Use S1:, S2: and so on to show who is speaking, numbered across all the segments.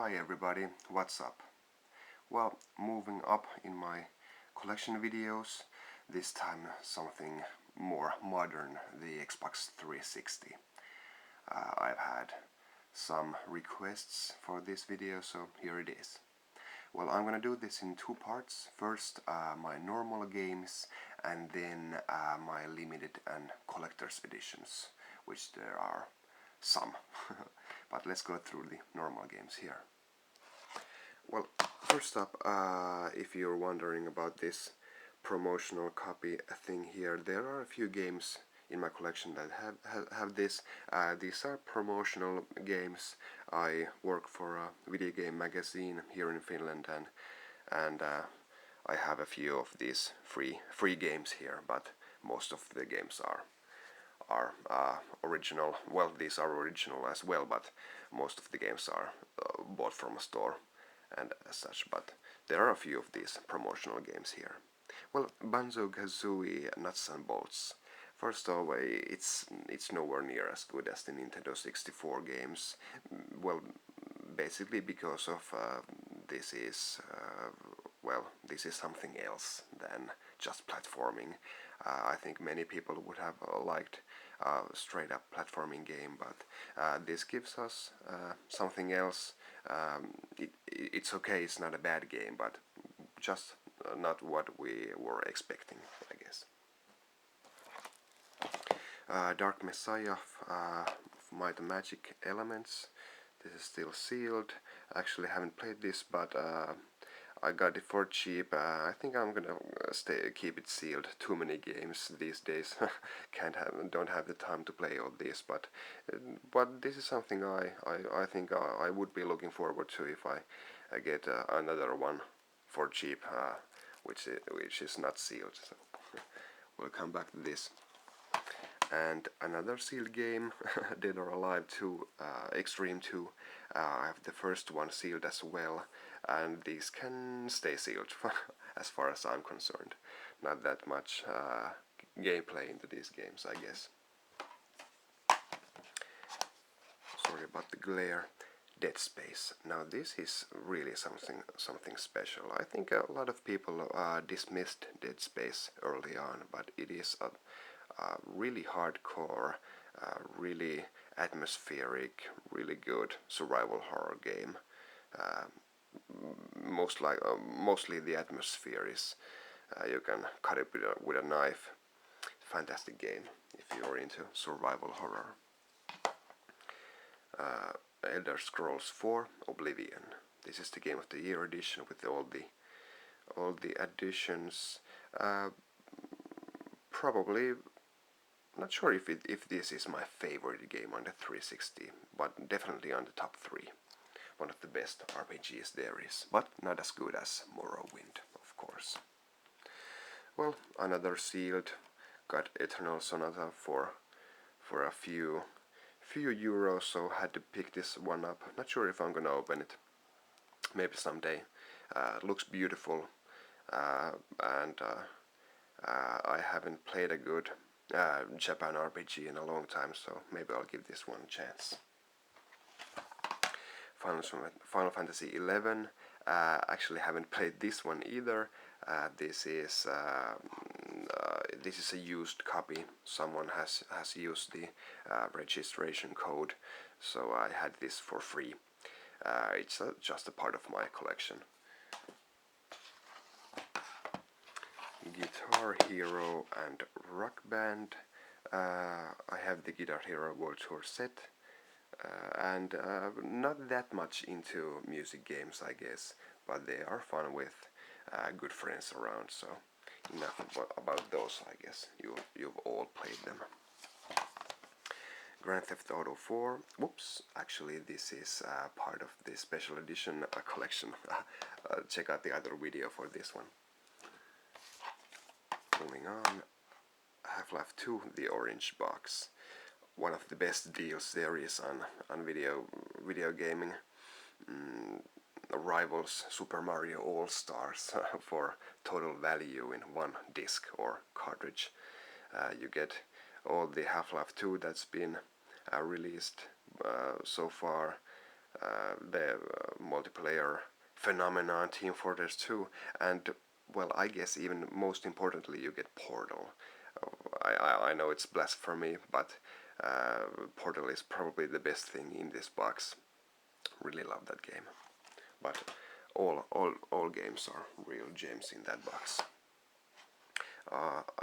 S1: Hi everybody, what's up? Well, moving up in my collection videos, this time something more modern, the Xbox 360. I've had some requests for this video, so here it is. Well, I'm gonna do this in two parts. First, my normal games, and then my limited and collector's editions, which there are some. But let's go through the normal games here. Well, first up, if you're wondering about this promotional copy thing here, there are a few games in my collection that have this. These are promotional games. I work for a video game magazine here in Finland, and I have a few of these free games here, but most of the games are original. Well, these are original as well, but most of the games are bought from a store and as such, but there are a few of these promotional games here. Well, Banjo-Kazooie Nuts and Bolts. First of all, it's nowhere near as good as the Nintendo 64 games. Well, basically because of this is something else than just platforming. I think many people would have liked a straight up platforming game, but this gives us something else. It's okay, it's not a bad game, but just not what we were expecting, I guess. Dark Messiah, Might and Magic Elements. This is still sealed. I actually haven't played this, but I got it for cheap. I think I'm gonna keep it sealed. Too many games these days. Don't have the time to play all this, but this is something I think I would be looking forward to if I get another one for cheap, which is not sealed. So we'll come back to this. And another sealed game, Dead or Alive 2, Extreme 2. I have the first one sealed as well, and these can stay sealed as far as I'm concerned. Not that much gameplay into these games, I guess. Sorry about the glare. Dead Space. Now this is really something special. I think a lot of people dismissed Dead Space early on, but it is a really hardcore, really atmospheric, really good survival horror game. Mostly the atmosphere is you can cut it with a knife. Fantastic game if you're into survival horror. Elder Scrolls 4 Oblivion. This is the Game of the Year edition with all the additions. Probably not sure if this is my favorite game on the 360, but definitely on the top 3. One of the best RPGs there is, but not as good as Morrowind, of course. Well, another sealed. Got Eternal Sonata for a few euros, so had to pick this one up. Not sure if I'm gonna open it. Maybe someday. Looks beautiful, and I haven't played a good Japan RPG in a long time, so maybe I'll give this one a chance. Final Fantasy XI. Actually haven't played this one either. This is a used copy. Someone has used the registration code, so I had this for free. It's just a part of my collection. Guitar Hero and Rock Band. I have the Guitar Hero World Tour set, and not that much into music games, I guess, but they are fun with good friends around, so enough about those, I guess. You've all played them. Grand Theft Auto 4. Whoops, actually this is part of the special edition collection. Check out the other video for this one. Moving on, Half-Life 2, the orange box. One of the best deals there is on video gaming. Rivals Super Mario All-Stars for total value in one disc or cartridge. You get all the Half-Life 2 that's been released so far. the multiplayer phenomenon Team Fortress 2, and well, I guess even most importantly you get Portal. I know it's blasphemy, but Portal is probably the best thing in this box. Really love that game. But all games are real gems in that box.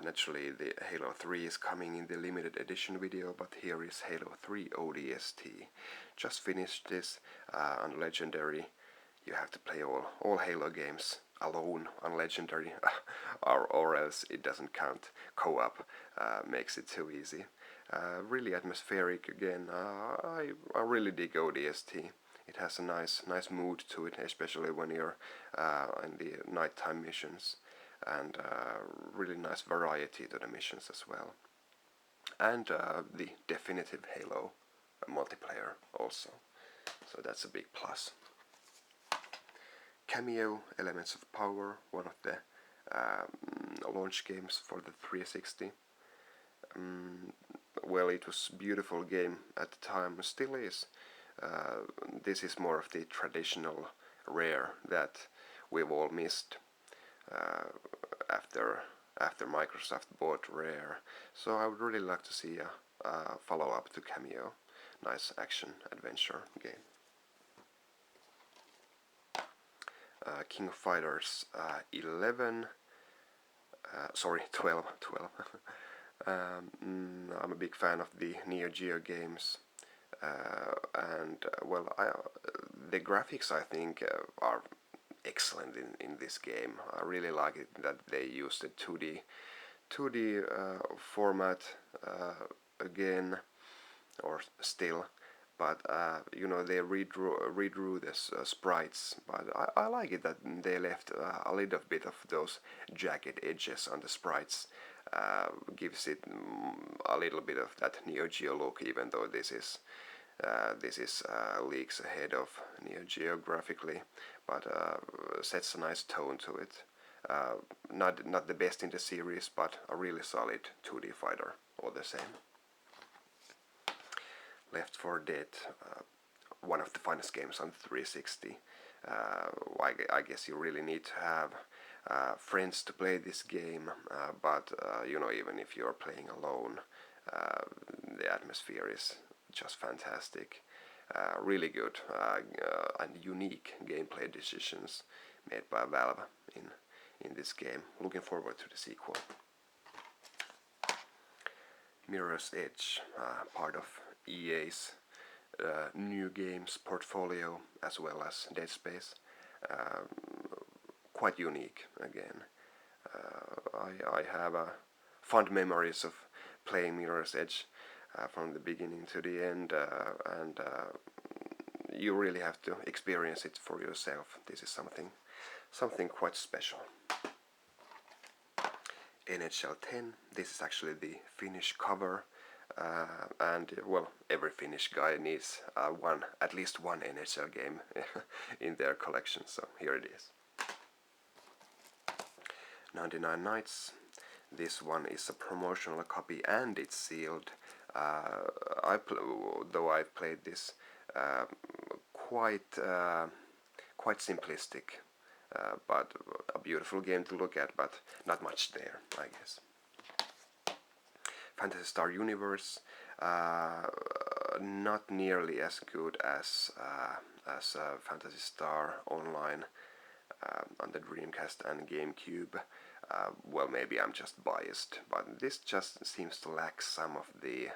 S1: Naturally the Halo 3 is coming in the limited edition video, but here is Halo 3 ODST. Just finished this on Legendary. You have to play all Halo games alone on Legendary, or else it doesn't count. Co-op makes it too easy. Really atmospheric again. I really dig ODST. It has a nice mood to it, especially when you're in the nighttime missions, and really nice variety to the missions as well. And the definitive Halo multiplayer also, so that's a big plus. Cameo, Elements of Power, one of the launch games for the 360. Well, it was a beautiful game at the time, still is. This is more of the traditional Rare that we've all missed after Microsoft bought Rare. So I would really like to see a follow-up to Cameo. Nice action adventure game. King of Fighters 11, sorry, 12. I'm a big fan of the Neo Geo games, and well, the graphics I think are excellent in this game. I really like it that they use the 2D format again, or still. But you know, they redrew this sprites, but I like it that they left a little bit of those jagged edges on the sprites. Gives it a little bit of that Neo Geo look, even though this is leagues ahead of Neo Geo graphically, but sets a nice tone to it. Not the best in the series, but a really solid 2D fighter all the same. Left 4 Dead, one of the finest games on 360. I guess you really need to have friends to play this game, but you know, even if you're playing alone, the atmosphere is just fantastic. Really good and unique gameplay decisions made by Valve in this game. Looking forward to the sequel. Mirror's Edge, part of EA's new games portfolio, as well as Dead Space. Quite unique again. I have fond memories of playing Mirror's Edge from the beginning to the end, and you really have to experience it for yourself. This is something quite special. NHL 10. This is actually the Finnish cover, and well, every Finnish guy needs at least one NHL game in their collection. So here it is. 99 Nights. This one is a promotional copy and it's sealed. Though I've played this quite simplistic, but a beautiful game to look at, but not much there, I guess. Phantasy Star Universe, not nearly as good as Phantasy Star Online on the Dreamcast and GameCube. Well, maybe I'm just biased, but this just seems to lack some of the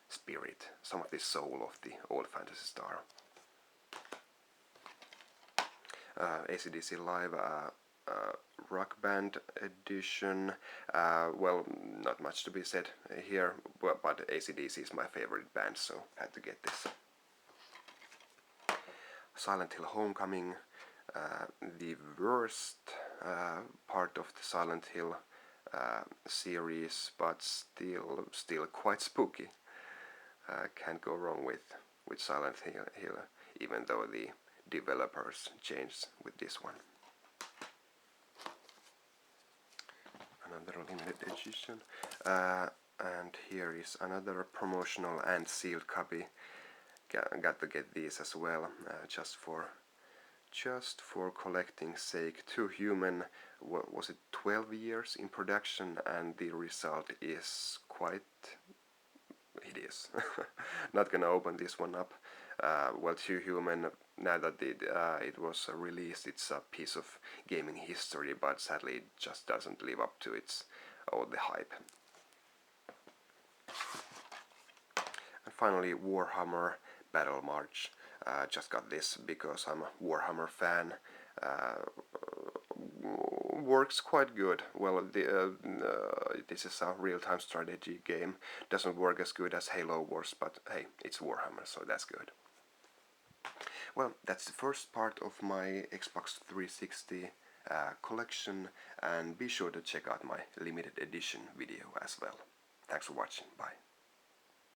S1: spirit, some of the soul of the old Phantasy Star. AC/DC Live Rock Band Edition. Well, not much to be said here, but AC/DC is my favorite band, so had to get this. Silent Hill Homecoming, the worst part of the Silent Hill series, but still quite spooky. Can't go wrong with Silent Hill, even though the developers changed with this one. Another limited edition, and here is another promotional and sealed copy. got to get these as well, just for collecting sake. Too Human, what was it, 12 years in production, and the result is quite hideous. Not gonna open this one up. Well, Too Human, now that it was released, it's a piece of gaming history, but sadly it just doesn't live up to all the hype. And finally, Warhammer Battle March. Just got this because I'm a Warhammer fan. Works quite good. Well, this is a real-time strategy game. Doesn't work as good as Halo Wars, but hey, it's Warhammer, so that's good. Well, that's the first part of my Xbox 360 collection, and be sure to check out my limited edition video as well. Thanks for watching. Bye.